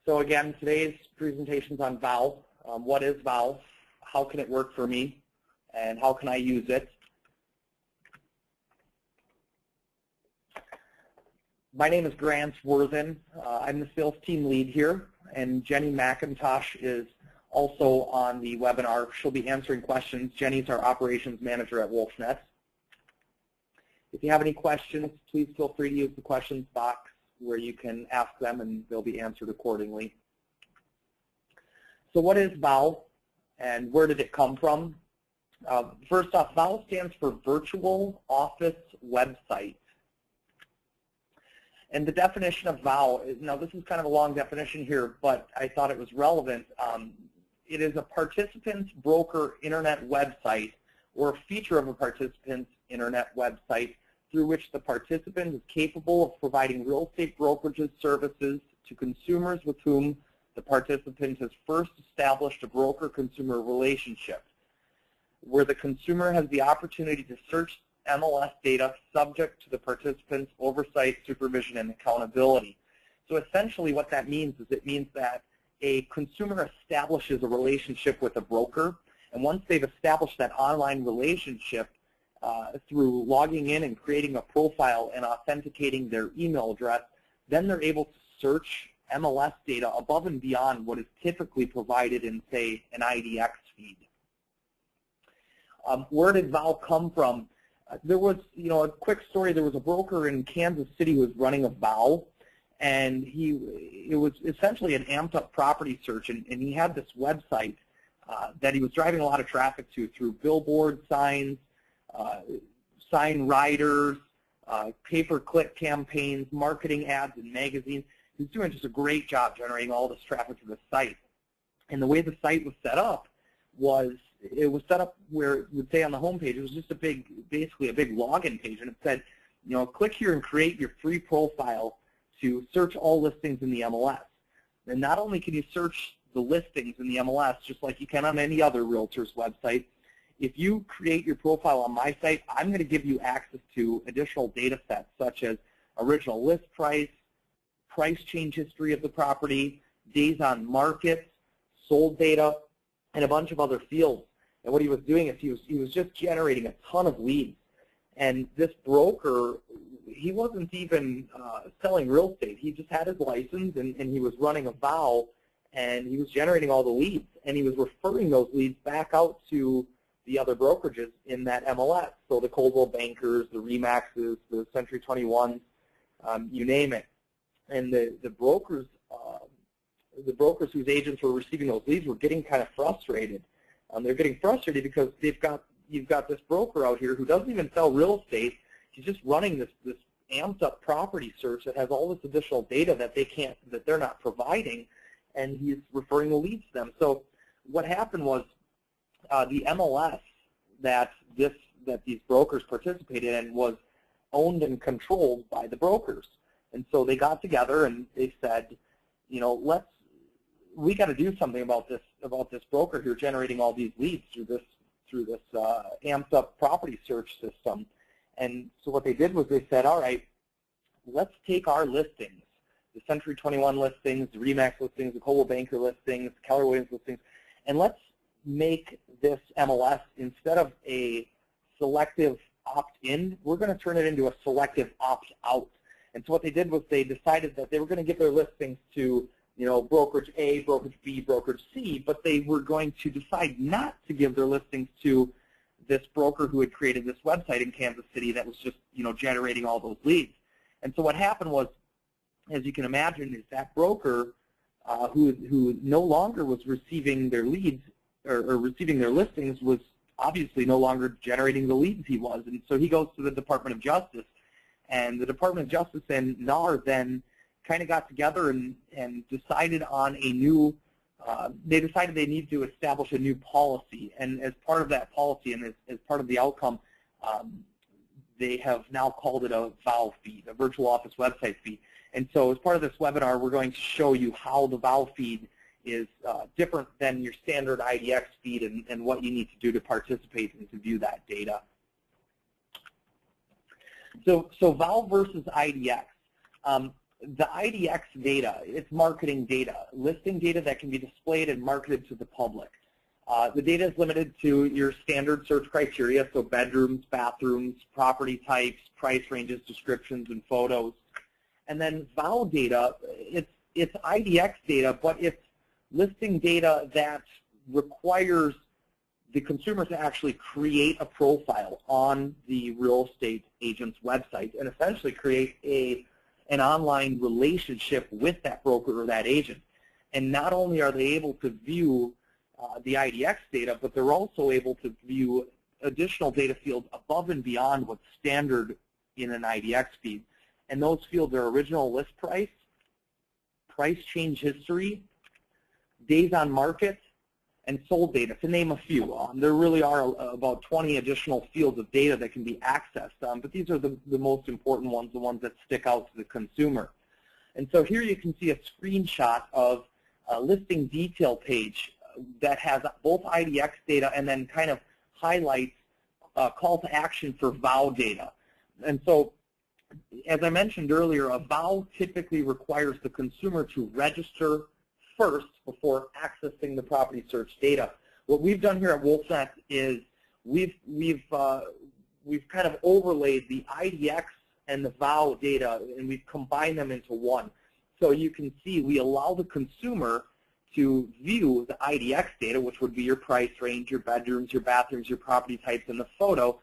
So again, today's presentation is on VOW. What is VOW? How can it work for me? And how can I use it? My name is Grant Worthen. I'm the sales team lead here, and Jenny McIntosh is also on the webinar. She'll be answering questions. Jenny's our operations manager at WolfNet. If you have any questions, please feel free to use the questions box where you can ask them and they'll be answered accordingly. So what is VOW and where did it come from? First off, VOW stands for Virtual Office Website. And the definition of VOW, now this is kind of a long definition here, but I thought it was relevant. It is a participant's broker internet website or a feature of a participant's internet website through which the participant is capable of providing real estate brokerages services to consumers with whom the participant has first established a broker-consumer relationship, where the consumer has the opportunity to search MLS data subject to the participant's oversight, supervision, and accountability. So essentially what that means is it means that a consumer establishes a relationship with a broker, and once they've established that online relationship through logging in and creating a profile and authenticating their email address, then they're able to search MLS data above and beyond what is typically provided in, say, an IDX feed. Where did VOW come from? There was, a quick story. There was a broker in Kansas City who was running a VOW, and it was essentially an amped-up property search, and he had this website that he was driving a lot of traffic to through billboard signs, sign riders, pay-per-click campaigns, marketing ads in magazines. He was doing just a great job generating all this traffic to the site. And the way the site was set up was, it was set up where it would say on the home page, it was just basically a big login page, and it said, click here and create your free profile to search all listings in the MLS. And not only can you search the listings in the MLS just like you can on any other realtor's website, if you create your profile on my site, I'm going to give you access to additional data sets such as original list price, price change history of the property, days on market, sold data, and a bunch of other fields. And what he was doing is he was just generating a ton of leads. And this broker, he wasn't even selling real estate. He just had his license, and he was running a VOW, and he was generating all the leads. And he was referring those leads back out to the other brokerages in that MLS. So the Coldwell Bankers, the Remaxes, the Century 21s, you name it. And the brokers whose agents were receiving those leads were getting kind of frustrated. They're getting frustrated because you've got this broker out here who doesn't even sell real estate. He's just running this amped up property search that has all this additional data that they're not providing, and he's referring the leads to them. So what happened was the MLS that these brokers participated in was owned and controlled by the brokers. And so they got together and they said, we got to do something about this broker here generating all these leads through this amped up property search system. And so what they did was they said, all right, let's take our listings, the Century 21 listings, the Remax listings, the Coldwell Banker listings, the Keller Williams listings, and let's make this MLS, instead of a selective opt-in, we're going to turn it into a selective opt-out. And so what they did was they decided that they were going to give their listings to brokerage A, brokerage B, brokerage C, but they were going to decide not to give their listings to this broker who had created this website in Kansas City that was just, generating all those leads. And so what happened was, as you can imagine, is that broker who no longer was receiving their leads or receiving their listings was obviously no longer generating the leads he was. And so he goes to the Department of Justice, and the Department of Justice and NAR then kind of got together and decided on a new, they decided they need to establish a new policy. And as part of that policy and as part of the outcome, they have now called it a VOW feed, a virtual office website feed. And so as part of this webinar, we're going to show you how the VOW feed is different than your standard IDX feed and what you need to do to participate and to view that data. So VOW versus IDX. the IDX data, it's marketing data, listing data that can be displayed and marketed to the public. The data is limited to your standard search criteria, so bedrooms, bathrooms, property types, price ranges, descriptions, and photos. And then VOW data, it's IDX data, but it's listing data that requires the consumer to actually create a profile on the real estate agent's website and essentially create an online relationship with that broker or that agent. And not only are they able to view the IDX data, but they're also able to view additional data fields above and beyond what's standard in an IDX feed. And those fields are original list price, price change history, days on market, and sold data, to name a few. There really are about 20 additional fields of data that can be accessed, but these are the most important ones, the ones that stick out to the consumer. And so here you can see a screenshot of a listing detail page that has both IDX data and then kind of highlights call to action for VOW data. And so, as I mentioned earlier, a VOW typically requires the consumer to register first before accessing the property search data. What we've done here at WolfNet is we've kind of overlaid the IDX and the VOW data, and we've combined them into one. So you can see we allow the consumer to view the IDX data, which would be your price range, your bedrooms, your bathrooms, your property types, and the photo.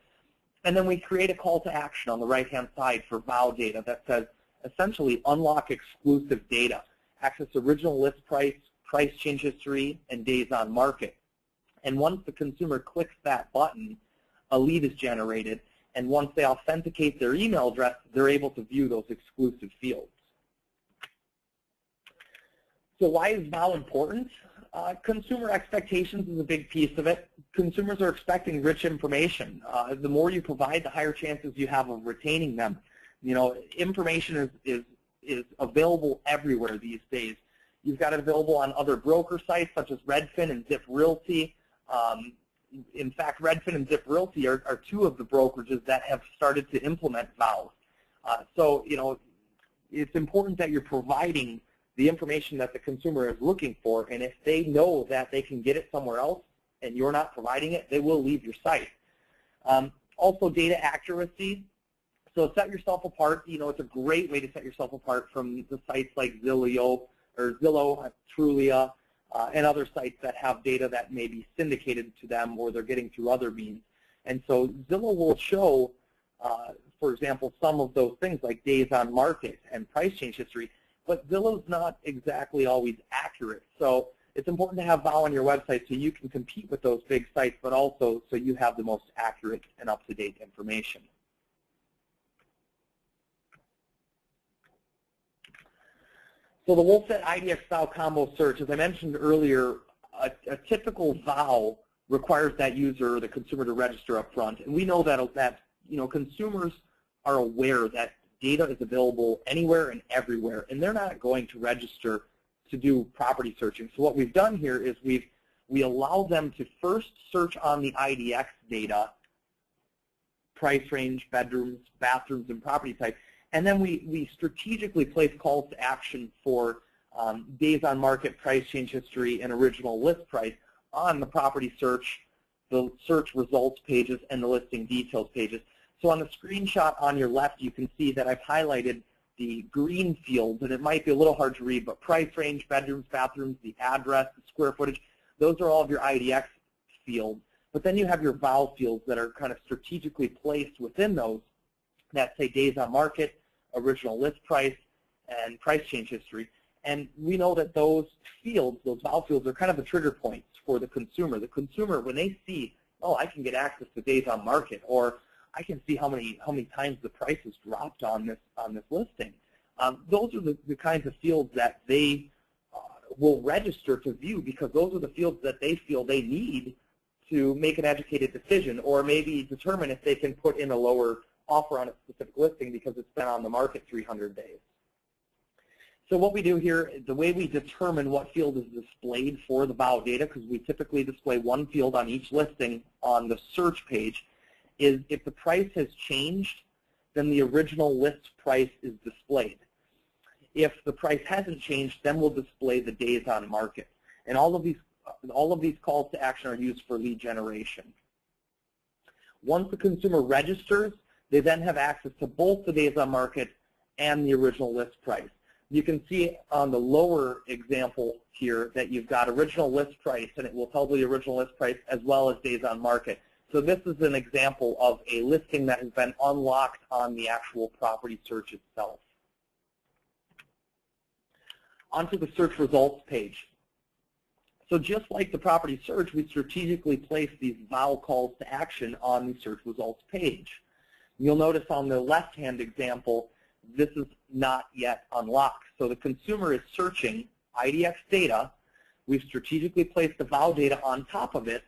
And then we create a call to action on the right-hand side for VOW data that says, essentially, unlock exclusive data. Access original list price, price change history, and days on market. And once the consumer clicks that button, a lead is generated. And once they authenticate their email address, they're able to view those exclusive fields. So why is VOW important? Consumer expectations is a big piece of it. Consumers are expecting rich information. The more you provide, the higher chances you have of retaining them. You know, information is available everywhere these days. You've got it available on other broker sites such as Redfin and Zip Realty. In fact, Redfin and Zip Realty are two of the brokerages that have started to implement VOWs. So, you know, it's important that you're providing the information that the consumer is looking for, and if they know that they can get it somewhere else and you're not providing it, they will leave your site. Also, data accuracy. So set yourself apart. You know, it's a great way to set yourself apart from the sites like Zillow, Trulia, and other sites that have data that may be syndicated to them or they're getting through other means. And so Zillow will show, for example, some of those things like days on market and price change history, but Zillow's not exactly always accurate. So it's important to have VOW on your website so you can compete with those big sites, but also so you have the most accurate and up-to-date information. So the WolfNet IDX VOW combo search, as I mentioned earlier, a typical VOW requires that user or the consumer to register up front. And we know that you know, consumers are aware that data is available anywhere and everywhere, and they're not going to register to do property searching. So what we've done here is we allow them to first search on the IDX data, price range, bedrooms, bathrooms, and property type, and then we strategically place calls to action for days on market, price change history, and original list price on the property search, the search results pages, and the listing details pages. So on the screenshot on your left, you can see that I've highlighted the green fields, and it might be a little hard to read, but price range, bedrooms, bathrooms, the address, the square footage, those are all of your IDX fields. But then you have your VOW fields that are kind of strategically placed within those that say days on market, original list price, and price change history. And we know that those fields, those VOW fields, are kind of the trigger points for the consumer. The consumer, when they see, oh, I can get access to days on market, or I can see how many times the price has dropped on this listing. Those are the kinds of fields that they will register to view, because those are the fields that they feel they need to make an educated decision, or maybe determine if they can put in a lower offer on a specific listing because it's been on the market 300 days. So what we do here, the way we determine what field is displayed for the VOW data, because we typically display one field on each listing on the search page, is if the price has changed, then the original list price is displayed. If the price hasn't changed, then we'll display the days on market. And all of these calls to action are used for lead generation. Once the consumer registers, they then have access to both the days on market and the original list price. You can see on the lower example here that you've got original list price, and it will tell the original list price as well as days on market. So this is an example of a listing that has been unlocked on the actual property search itself. Onto the search results page. So just like the property search, we strategically place these VOW calls to action on the search results page. You'll notice on the left-hand example, this is not yet unlocked. So the consumer is searching IDX data. We've strategically placed the VOW data on top of it.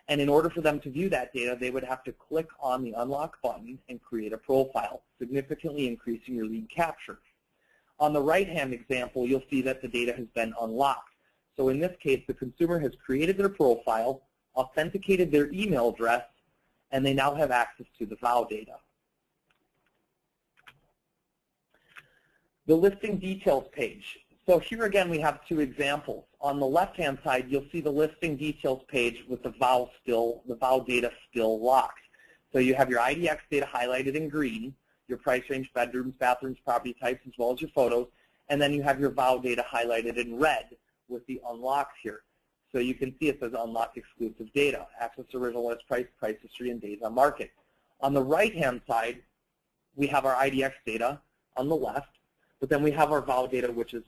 And in order for them to view that data, they would have to click on the unlock button and create a profile, significantly increasing your lead capture. On the right-hand example, you'll see that the data has been unlocked. So in this case, the consumer has created their profile, authenticated their email address, and they now have access to the VOW data. The listing details page. So here again, we have two examples. On the left-hand side, you'll see the listing details page with the VOW data still locked. So you have your IDX data highlighted in green, your price range, bedrooms, bathrooms, property types, as well as your photos, and then you have your VOW data highlighted in red with the unlocks here. So you can see it says unlock exclusive data, access original list price, price history, and days on market. On the right-hand side, we have our IDX data on the left, but then we have our VOW data, which is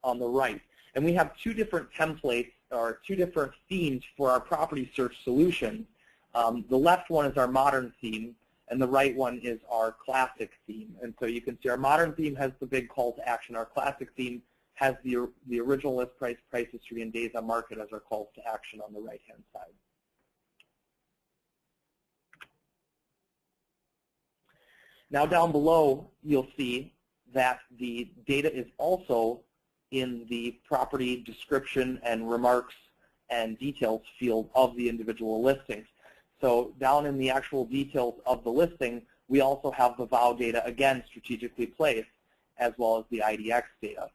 on the right. And we have two different templates, or two different themes for our property search solution. The left one is our modern theme, and the right one is our classic theme. And so you can see our modern theme has the big call to action. Our classic theme has the original list price, price history, and days on market as our calls to action on the right-hand side. Now down below, you'll see that the data is also in the property description and remarks and details field of the individual listings. So down in the actual details of the listing, we also have the VOW data, again, strategically placed, as well as the IDX data.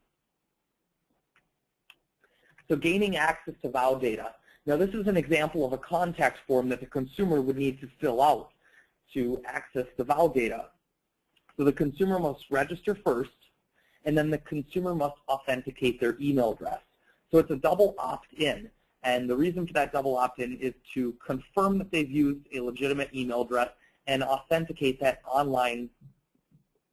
So gaining access to VOW data. Now this is an example of a contact form that the consumer would need to fill out to access the VOW data. So the consumer must register first, and then the consumer must authenticate their email address. So it's a double opt-in, and the reason for that double opt-in is to confirm that they've used a legitimate email address and authenticate that online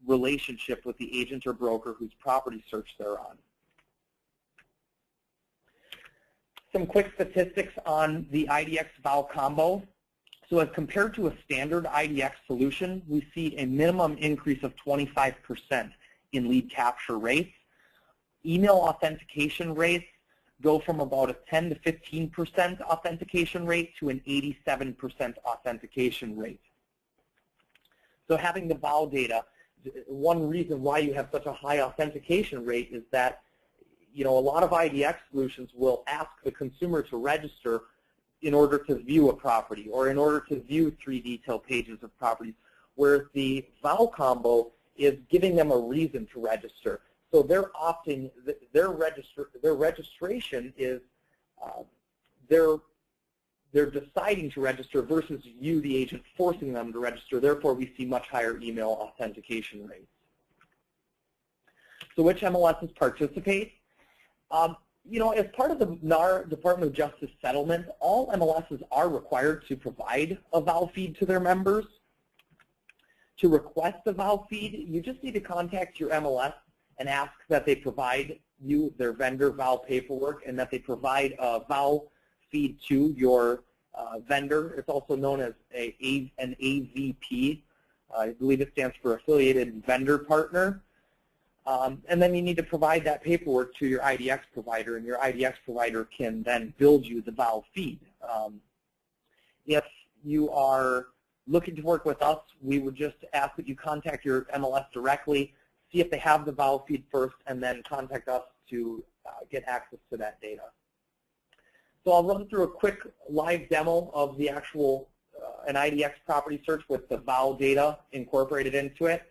relationship with the agent or broker whose property search they're on. Some quick statistics on the IDX VOW combo. So as compared to a standard IDX solution, we see a minimum increase of 25% in lead capture rates. Email authentication rates go from about a 10 to 15% authentication rate to an 87% authentication rate. So having the VOW data, one reason why you have such a high authentication rate is that, you know, a lot of IDX solutions will ask the consumer to register in order to view a property or in order to view 3 detail pages of properties, whereas the VOW combo is giving them a reason to register. So they're opting, their registration is, they're deciding to register versus you, the agent, forcing them to register. Therefore, we see much higher email authentication rates. So which MLSs participate? You know, as part of the NAR Department of Justice settlement, all MLSs are required to provide a VOW feed to their members. To request a VOW feed, you just need to contact your MLS and ask that they provide you their vendor VOW paperwork and that they provide a VOW feed to your vendor. It's also known as an AVP. I believe it stands for Affiliated Vendor Partner. And then you need to provide that paperwork to your IDX provider, and your IDX provider can then build you the VOW feed. If you are looking to work with us, we would just ask that you contact your MLS directly, see if they have the VOW feed first, and then contact us to get access to that data. So I'll run through a quick live demo of the actual an IDX property search with the VOW data incorporated into it.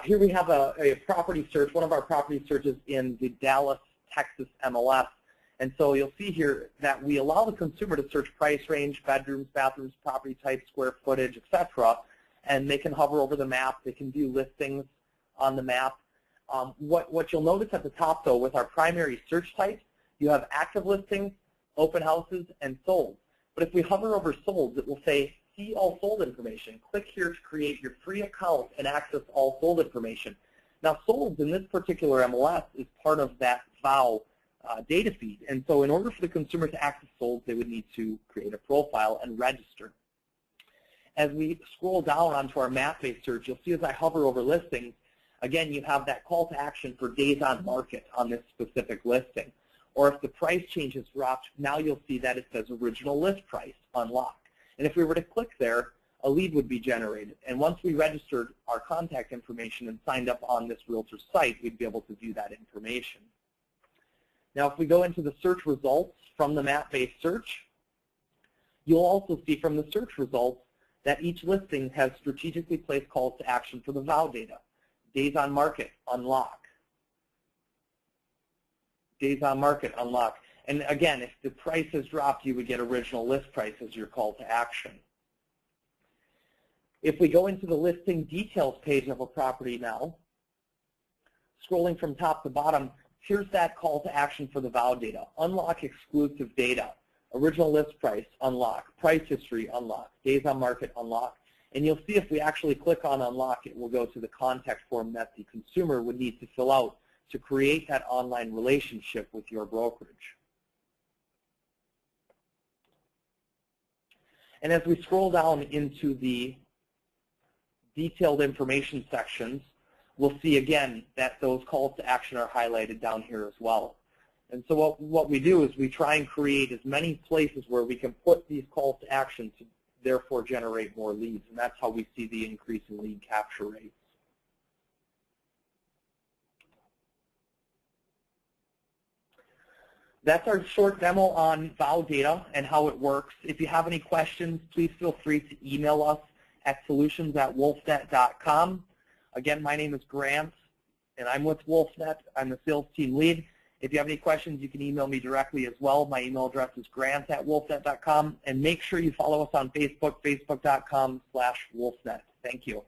Here we have a property search, one of our property searches in the Dallas, Texas MLS. And so you'll see here that we allow the consumer to search price range, bedrooms, bathrooms, property type, square footage, etc. And they can hover over the map. They can view listings on the map. What you'll notice at the top, though, with our primary search types, you have active listings, open houses, and sold. But if we hover over sold, it will say, see all sold information. Click here to create your free account and access all sold information. Now, sold in this particular MLS is part of that VOW data feed. And so in order for the consumer to access sold, they would need to create a profile and register. As we scroll down onto our map-based search, you'll see as I hover over listings, again, you have that call to action for days on market on this specific listing. Or if the price change has dropped, now you'll see that it says original list price unlock. And if we were to click there, a lead would be generated. And once we registered our contact information and signed up on this realtor's site, we'd be able to view that information. Now, if we go into the search results from the map-based search, you'll also see from the search results that each listing has strategically placed calls to action for the VOW data. Days on market, unlock. Days on market, unlock. And again, if the price has dropped, you would get original list price as your call to action. If we go into the listing details page of a property now, scrolling from top to bottom, here's that call to action for the VOW data. Unlock exclusive data. Original list price, unlock. Price history, unlock. Days on market, unlock. And you'll see if we actually click on unlock, it will go to the contact form that the consumer would need to fill out to create that online relationship with your brokerage. And as we scroll down into the detailed information sections, we'll see again that those calls to action are highlighted down here as well. And so what we do is we try and create as many places where we can put these calls to action to therefore generate more leads. And that's how we see the increase in lead capture rates. That's our short demo on VOW data and how it works. If you have any questions, please feel free to email us at solutions@wolfnet.com. Again, my name is Grant, and I'm with WolfNet. I'm the sales team lead. If you have any questions, you can email me directly as well. My email address is grant@wolfnet.com. And make sure you follow us on Facebook, facebook.com/wolfnet. Thank you.